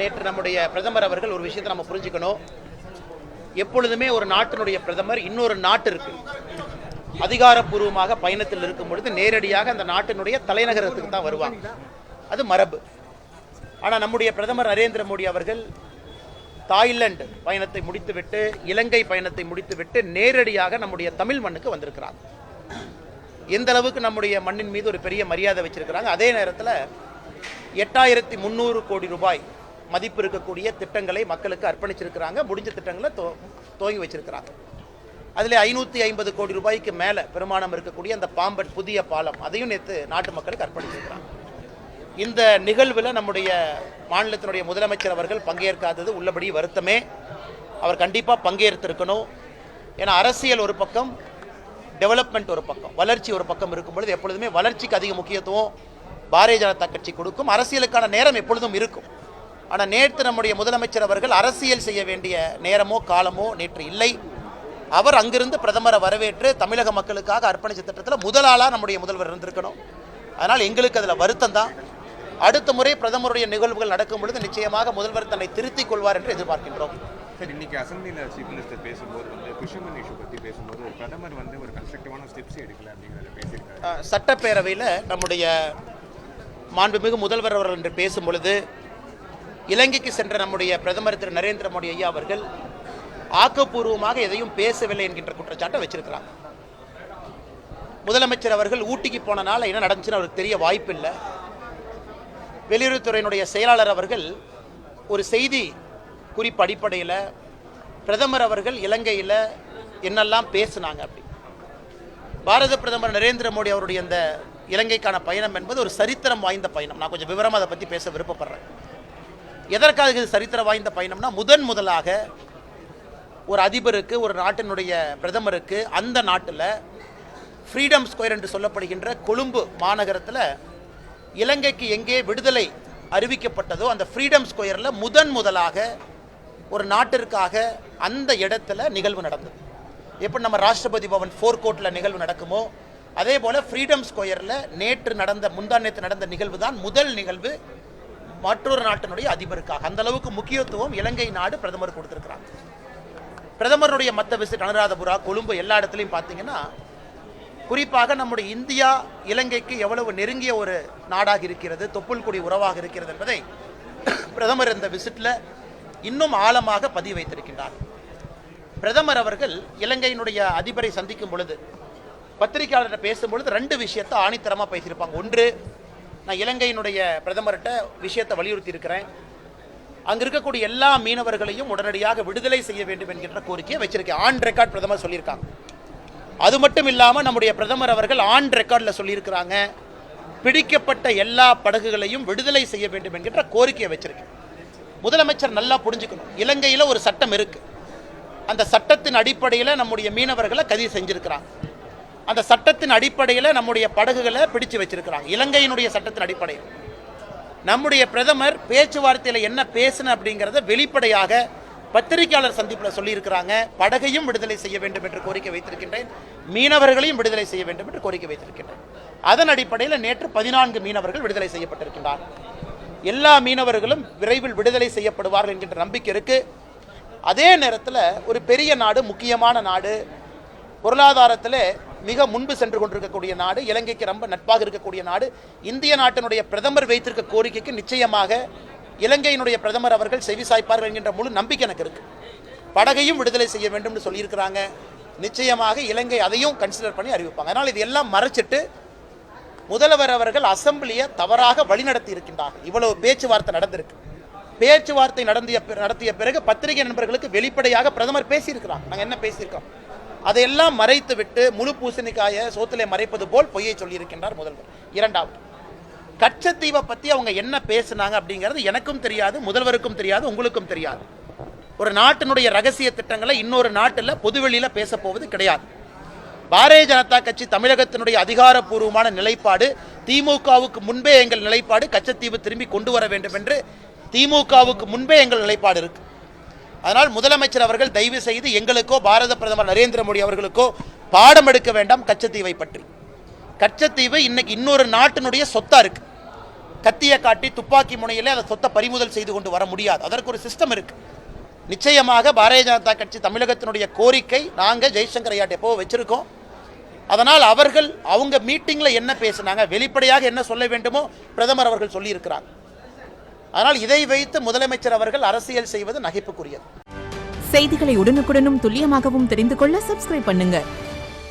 நேற்று நம்முடைய பிரதமர் அவர்கள் ஒரு விஷயத்தை நம்ம புரிஞ்சுக்கணும். எப்பொழுதுமே ஒரு நாட்டினுடைய பிரதமர் இன்னொரு நாட்டிற்கு அதிகாரப்பூர்வமாக பயணத்தில் இருக்கும் பொழுது நேரடியாக அந்த நாட்டினுடைய தலைநகரத்துக்கு தான் வருவாங்க. அது மரபு. ஆனால் நம்முடைய பிரதமர் நரேந்திர மோடி அவர்கள் தாய்லாந்து பயணத்தை முடித்துவிட்டு இலங்கை பயணத்தை முடித்துவிட்டு நேரடியாக நம்முடைய தமிழ் மண்ணுக்கு வந்திருக்கிறாங்க. எந்த அளவுக்கு நம்முடைய மண்ணின் மீது ஒரு பெரிய மரியாதை வச்சிருக்கிறாங்க. அதே நேரத்தில் 8300 கோடி ரூபாய் மதிப்பு இருக்கக்கூடிய திட்டங்களை மக்களுக்கு அர்ப்பணிச்சிருக்கிறாங்க. முடிஞ்ச திட்டங்களை துவங்கி வச்சிருக்கிறாங்க. அதில் 550 கோடி ரூபாய்க்கு மேலே பெருமானம் இருக்கக்கூடிய அந்த பாம்பன் புதிய பாலம் அதையும் நேற்று நாட்டு மக்களுக்கு அர்ப்பணிச்சிருக்கிறாங்க. இந்த நிகழ்வில் நம்முடைய மாநிலத்தினுடைய முதலமைச்சர் அவர்கள் பங்கேற்காதது உள்ளபடி வருத்தமே. அவர் கண்டிப்பாக பங்கேற்றிருக்கணும். ஏன்னா அரசியல் ஒரு பக்கம், டெவலப்மெண்ட் ஒரு பக்கம், வளர்ச்சி ஒரு பக்கம் இருக்கும் பொழுது எப்பொழுதுமே வளர்ச்சிக்கு அதிக முக்கியத்துவம் பாரதிய ஜனதா கட்சி கொடுக்கும். அரசியலுக்கான நேரம் எப்பொழுதும் இருக்கும். ஆனால் நேற்று நம்முடைய முதலமைச்சர் அவர்கள் அரசியல் செய்ய வேண்டிய நேரமோ காலமோ நேற்று இல்லை. அவர் அங்கிருந்து பிரதமரை வரவேற்று தமிழக மக்களுக்காக அர்ப்பணித்த திட்டத்தில் முதல் ஆளாக நம்முடைய முதல்வர் இருந்திருக்கணும். அதனால் எங்களுக்கு அதில் வருத்தம் தான். அடுத்த முறை பிரதமருடைய நிகழ்வுகள் நடக்கும் பொழுது நிச்சயமாக முதல்வர் தன்னை திருத்திக் கொள்வார் என்று எதிர்பார்க்கின்றோம். சார், இன்னைக்கு அசம்பிளியில் சீஃப் மினிஸ்டர் பேசும்போது ஃபிஷர்மேன் இஷ்யூ பற்றி பேசும்போது பிரதமர் ஒரு கன்ஸ்ட்ரக்டிவான ஸ்டெப்ஸ் எடுக்கல அப்படிங்கிறத பேசியிருக்காரு. சட்டப்பேரவையில் நம்முடைய மாண்புமிகு முதல்வர் அவர்கள் என்று பேசும் பொழுது இலங்கைக்கு சென்ற நம்முடைய பிரதமர் திரு நரேந்திர மோடி ஐயா அவர்கள் ஆக்கப்பூர்வமாக எதையும் பேசவில்லை என்கின்ற குற்றச்சாட்டை வச்சிருக்கிறாங்க. முதலமைச்சர் அவர்கள் ஊட்டிக்கு போனனால என்ன நடந்துச்சுன்னு அவருக்கு தெரிய வாய்ப்பில்லை. வெளியுறவுத்துறையினுடைய செயலாளர் அவர்கள் ஒரு செய்தி குறிப்பு அடிப்படையில் பிரதமர் அவர்கள் இலங்கையில் என்னெல்லாம் பேசினாங்க அப்படி. பாரத பிரதமர் நரேந்திர மோடி அவருடைய அந்த இலங்கைக்கான பயணம் என்பது ஒரு சரித்திரம் வாய்ந்த பயணம். நான் கொஞ்சம் விவரமாக அதை பற்றி பேச விருப்பப்படுறேன். எதற்காக இது சரித்திரம் வாய்ந்த பயணம்னா, முதலாக ஒரு அதிபருக்கு, ஒரு நாட்டினுடைய பிரதமருக்கு அந்த நாட்டில் ஃப்ரீடம் ஸ்கொயர் என்று சொல்லப்படுகின்ற கொழும்பு மாநகரத்தில் இலங்கைக்கு எங்கே விடுதலை அறிவிக்கப்பட்டதோ அந்த ஃப்ரீடம் ஸ்கொயரில் முதலாக ஒரு நாட்டிற்காக அந்த இடத்துல நிகழ்வு நடந்தது. எப்படி நம்ம ராஷ்டிரபதி பவன் ஃபோர்கோர்ட்டில் நிகழ்வு நடக்குமோ அதே போல் ஃப்ரீடம் ஸ்கொயரில் முந்தானேற்று நடந்த நிகழ்வு தான் முதல் நிகழ்வு மற்றொரு நாட்டினுடைய அதிபருக்காக. அந்த அளவுக்கு முக்கியத்துவம் இலங்கை நாடு பிரதமர் கொடுத்திருக்கிறாங்க. பிரதமருடைய மற்ற விசிட் அனுராதபுரா, கொழும்பு எல்லா இடத்துலையும் பார்த்தீங்கன்னா குறிப்பாக நம்முடைய இந்தியா இலங்கைக்கு எவ்வளவு நெருங்கிய ஒரு நாடாக இருக்கிறது, தொப்புள் கொடி உறவாக இருக்கிறது என்பதை பிரதமர் இந்த விசிட்டில் இன்னும் ஆழமாக பதிவு வைத்திருக்கின்றார். பிரதமர் அவர்கள் இலங்கையினுடைய அதிபரை சந்திக்கும் பொழுது பத்திரிகையாளர்கிட்ட பேசும்பொழுது 2 விஷயத்தை ஆணித்தரமாக பேசியிருப்பாங்க. ஒன்று, நான் இலங்கையினுடைய பிரதமர்கிட்ட விஷயத்தை வலியுறுத்தி இருக்கிறேன். அங்கே இருக்கக்கூடிய எல்லா மீனவர்களையும் உடனடியாக விடுதலை செய்ய வேண்டும் என்கின்ற கோரிக்கையை வச்சிருக்கேன். ஆன் ரெக்கார்ட் பிரதமர் சொல்லியிருக்காங்க. அது மட்டும் இல்லாமல் நம்முடைய பிரதமர் அவர்கள் ஆன் ரெக்கார்டில் சொல்லியிருக்கிறாங்க, பிடிக்கப்பட்ட எல்லா படகுகளையும் விடுதலை செய்ய வேண்டும் என்கின்ற கோரிக்கையை வச்சிருக்கேன். முதலமைச்சர் நல்லா புரிஞ்சுக்கணும், இலங்கையில் ஒரு சட்டம் இருக்கு. அந்த சட்டத்தின் அடிப்படையில் நம்முடைய மீனவர்களை கைது செஞ்சிருக்கிறாங்க. அந்த சட்டத்தின் அடிப்படையில் நம்முடைய படகுகளை பிடிச்சு வச்சிருக்கிறாங்க. இலங்கையினுடைய சட்டத்தின் அடிப்படையில் நம்முடைய பிரதமர் பேச்சுவார்த்தையில் என்ன பேசின அப்படிங்கிறத வெளிப்படையாக பத்திரிகையாளர் சந்திப்பில் சொல்லியிருக்கிறாங்க. படகையும் விடுதலை செய்ய வேண்டும் என்று கோரிக்கை வைத்திருக்கின்றேன், மீனவர்களையும் விடுதலை செய்ய வேண்டும் என்று கோரிக்கை வைத்திருக்கின்றேன். அதன் அடிப்படையில் நேற்று 14 மீனவர்கள் விடுதலை செய்யப்பட்டிருக்கின்றார். எல்லா மீனவர்களும் விரைவில் விடுதலை செய்யப்படுவார்கள் என்கின்ற நம்பிக்கை இருக்கு. அதே நேரத்தில் ஒரு பெரிய நாடு, முக்கியமான நாடு, பொருளாதாரத்தில் மிக முன்பு சென்று கொண்டிருக்கக்கூடிய நாடு, இலங்கைக்கு ரொம்ப நட்பாக இருக்கக்கூடிய நாடு, இந்திய நாட்டினுடைய பிரதமர் வைத்திருக்க கோரிக்கைக்கு நிச்சயமாக இலங்கையினுடைய பிரதமர் அவர்கள் செவிசாய்ப்பார்கள் என்கின்ற முழு நம்பிக்கை எனக்கு இருக்கு. படகையும் விடுதலை செய்ய வேண்டும் என்று சொல்லியிருக்கிறாங்க. நிச்சயமாக இலங்கை அதையும் கன்சிடர் பண்ணி அறிவிப்பாங்க. அதனால் இது எல்லாம் மறைச்சிட்டு முதல்வர் அவர்கள் அசம்பிளியை தவறாக வழிநடத்தி இருக்கின்றார்கள். இவ்வளவு பேச்சுவார்த்தை நடந்திருக்கு. பேச்சுவார்த்தை நடத்திய பிறகு பத்திரிகை நண்பர்களுக்கு வெளிப்படையாக பிரதமர் பேசியிருக்கிறாங்க. நாங்கள் என்ன பேசியிருக்கோம் அதையெல்லாம் மறைத்து விட்டு முழு பூசணிக்காய சோத்திலே மறைப்பது போல் பொய்யை சொல்லியிருக்கின்றார் முதல்வர். இரண்டாவது, கச்சத்தீவை பற்றி அவங்க என்ன பேசினாங்க அப்படிங்கிறது எனக்கும் தெரியாது, முதல்வருக்கும் தெரியாது, உங்களுக்கும் தெரியாது. ஒரு நாட்டினுடைய ரகசிய திட்டங்களை இன்னொரு நாட்டில் பொதுவெளியில் பேச போவது கிடையாது. பாரதிய ஜனதா கட்சி தமிழகத்தினுடைய அதிகாரப்பூர்வமான நிலைப்பாடு, திமுகவுக்கு முன்பே எங்கள் நிலைப்பாடு கச்சத்தீவு திரும்பி கொண்டு வர வேண்டும் என்று திமுகவுக்கு முன்பே எங்கள் நிலைப்பாடு இருக்கு. அதனால் முதலமைச்சர் அவர்கள் தயவு செய்து எங்களுக்கோ பாரத பிரதமர் நரேந்திர மோடி அவர்களுக்கோ பாடம் எடுக்க வேண்டாம் கச்சத்தீவை பற்றி. கச்சத்தீவு இன்னைக்கு இன்னொரு நாட்டினுடைய சொத்தா இருக்கு. கத்தியை காட்டி துப்பாக்கி முனையிலே அந்த சொத்தை பறிமுதல் செய்து கொண்டு வர முடியாது. அதற்கு ஒரு சிஸ்டம் இருக்கு. நிச்சயமாக பாரதிய ஜனதா கட்சி தமிழகத்தினுடைய கோரிக்கை நாங்கள் ஜெய்சங்கர் ஐயாட்ட எப்போ வச்சிருக்கோம். அதனால் அவர்கள் அவங்க மீட்டிங்ல என்ன பேசினாங்க, வெளிப்படையாக என்ன சொல்ல வேண்டுமோ பிரதமர் அவர்கள் சொல்லியிருக்கிறாங்க. அதனால் இதை வைத்து முதலமைச்சர் அவர்கள் அரசியல் செய்வது நகைப்புக்குரியது. செய்திகளை உடனுக்குடனும் துல்லியமாகவும் தெரிந்து கொள்ள சப்ஸ்கிரைப் பண்ணுங்க.